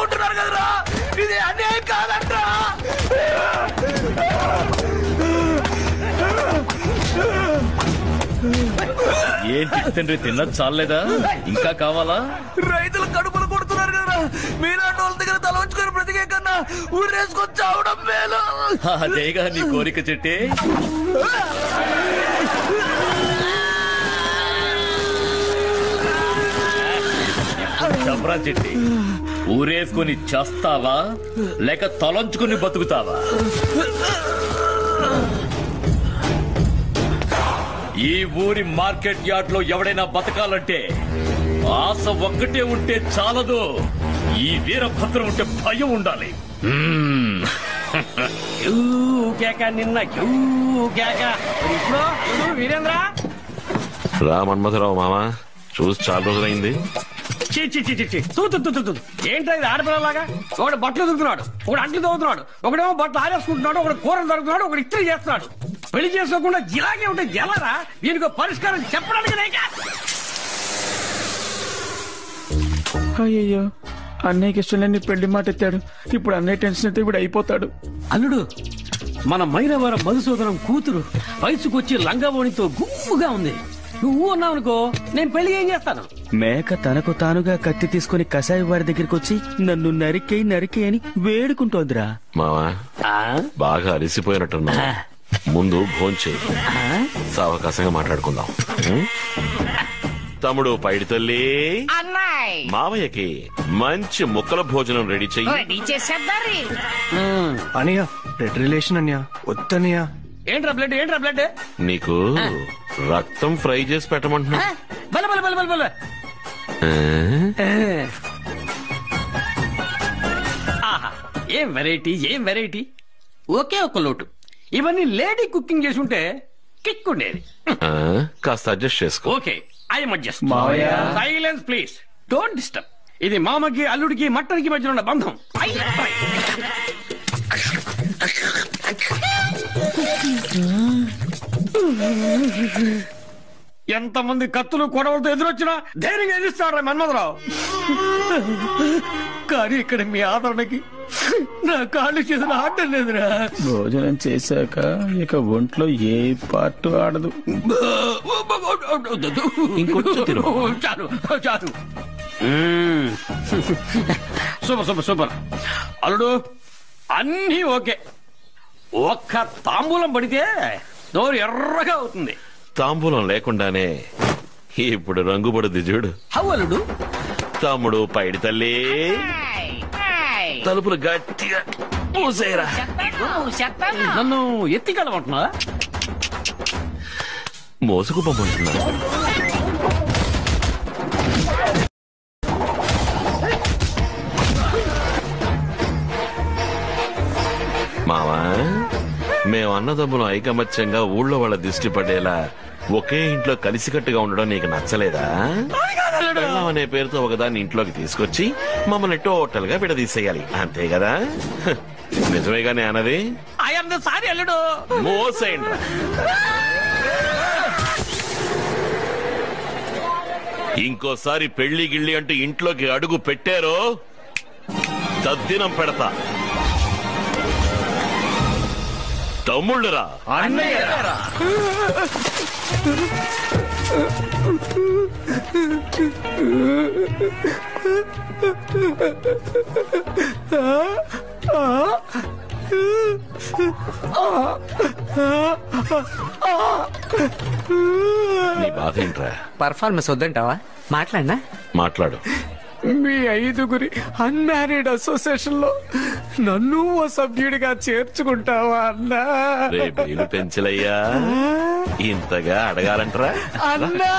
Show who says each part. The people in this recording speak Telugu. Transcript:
Speaker 1: కొట్టుకుంటున్నారు కదరా, ఇది అన్యాయం కాదంట్రా.
Speaker 2: ఏంటి తండ్రి, తిన్నది చాలేదా, ఇంకా కావాలా?
Speaker 1: రైతులు కడుపులు కొడుతున్నారు కదరా, మీలాంటి వాళ్ళ దగ్గర తల ఉంచుకొని బ్రతికే కన్నా ఊరేసుకొని చావడం మేలు.
Speaker 2: అదేగా నీ కోరిక చెట్టే. చెప్పరా చెట్టి, ఊరేసుకొని చేస్తావా లేక తలంచుకుని బతుకుతావా? ఈ ఊరి మార్కెట్ యార్డ్ లో ఎవడైనా బతకాలంటే ఆశ ఒక్కటే ఉంటే చాలదు, ఈ వీరభద్రం ఉంటే భయం ఉండాలి.
Speaker 1: నిన్న వీరేంద్ర
Speaker 3: రా మన్మథరావు మామ, చూసి చాలా రోజులైంది.
Speaker 1: ఏంటో ఇది ఆడపిల్లలాగా? ఒకడు బట్టలు దొరుకుతున్నాడు, ఒకడు అంట్లు తవ్వుతున్నాడు, ఒకడేమో బట్టలు ఆరేసుకుంటున్నాడు, ఒకడు కూరలు దొరుకుతున్నాడు, ఒకడు ఇస్త్రీ చేస్తున్నాడు. పెళ్లి చేసుకోకుండా ఇలాగే ఉంటే జలరా? దీనికి పరిష్కారం చెప్పడానికి.
Speaker 4: అయ్యయ్యో, అన్నయ్యకి ఇష్టం లేని పెళ్లి మాట ఎత్తాడు. ఇప్పుడు అన్నయ్య టెన్షన్ అయితే ఇప్పుడు అయిపోతాడు.
Speaker 1: అల్లుడు, మన మైలవరం మధుసూదనం కూతురు వయసుకొచ్చి లంగావోణితో గుమ్ముగా ఉంది. నువ్వు ఉన్నావనుకో, నేను పెళ్లి ఏం చేస్తాను?
Speaker 4: మేక తనకు తానుగా కత్తి తీసుకుని కషాయి వారి దగ్గరికి వచ్చి నన్ను నరికే అని వేడుకుంటోందిరా.
Speaker 3: మావా బాగా అలసిపోయినట్టున్నా, ముందు భోంచే, సావకాశంగా మాట్లాడుకుందాం. తమ్ముడు పైడి తల్లి, మావయ్యకి మంచి ముక్కల భోజనం రెడీ చెయ్యి.
Speaker 5: అనియా బ్లడ్ రిలేషన్ అనియా, వద్దనియా.
Speaker 1: ఏంట్రా బ్లడ్, ఏంట్రా బ్లడ్?
Speaker 3: నీకు రక్తం ఫ్రై చేసి పెట్టమంటున్నా.
Speaker 1: ఏం వెరైటీ, ఏం వెరైటీ. ఒకే ఒక లోటు, ఇవన్నీ లేడీ కుకింగ్ చేసి ఉంటే కిక్ ఉండేది.
Speaker 3: కాస్త అడ్జస్ట్ చేసుకో.
Speaker 1: Okay, I'm adjust. Silence please, don't disturb. ఇది మామకి అల్లుడికి మట్టనికి మధ్య ఉన్న బంధం. ఎంతమంది కత్తులు కొడవలతో ఎదురొచ్చినా ధైర్యంగా ఎదురుస్తాడు మన్మథరావు. కానీ ఇక్కడ మీ ఆదరణకి నా కాళ్ళు చేతులు ఆడటం లేదురా.
Speaker 4: భోజనం చేశాక ఇక ఒంట్లో ఏ పార్ట్ ఆడదు.
Speaker 1: చాలు చాలు. Super super super. అల్లుడు, అన్నీ ఓకే, ఒక్క తాంబూలం పడితే నోరు ఎర్రగా అవుతుంది.
Speaker 3: తాంబూలం లేకుండానే ఇప్పుడు రంగుపడుద్ది చూడు.
Speaker 1: అల్లుడు,
Speaker 3: తమ్ముడు పైడి తల్లి, తలుపులు గట్టిగా మూసేయరా.
Speaker 1: నన్ను ఎత్తికెళ్ళమంటున్నా?
Speaker 3: మోసుకు పంపుతున్నా. మావా, మేము అన్నదమ్ములు ఐకమత్యంగా ఊళ్ళో వాళ్ళ దిష్టి పడేలా ఒకే ఇంట్లో కలిసికట్టుగా ఉండడం నీకు నచ్చలేదా? పెళ్ళాం అనే పేరుతో ఒకదాన్ని ఇంట్లోకి తీసుకొచ్చి మమ్మల్ని టోటల్ గా విడదీసేయాలి, అంతే కదా? నిజమేగానే అన్నది.
Speaker 1: సారీ అల్లుడు.
Speaker 3: మోసేయండి. ఇంకోసారి పెళ్లి గిళ్ళి అంటూ ఇంట్లోకి అడుగు పెట్టారో తద్దినం పెడతా. తమ్ముళ్ళురా,
Speaker 1: అన్నయ్యరా.
Speaker 3: నీ బాధ ఏంట్రా?
Speaker 5: పర్ఫార్మెన్స్ వద్దంటావా? మాట్లాడినా
Speaker 3: మాట్లాడు.
Speaker 4: మీ 5గురి అన్మ్యారీడ్ అసోసియేషన్ లో నన్ను ఓ సభ్యుడిగా చేర్చుకుంటావా అన్నా?
Speaker 3: రేపు పెంచలయ్యా, ఇంతగా అడగాలంటరా
Speaker 4: అన్నా?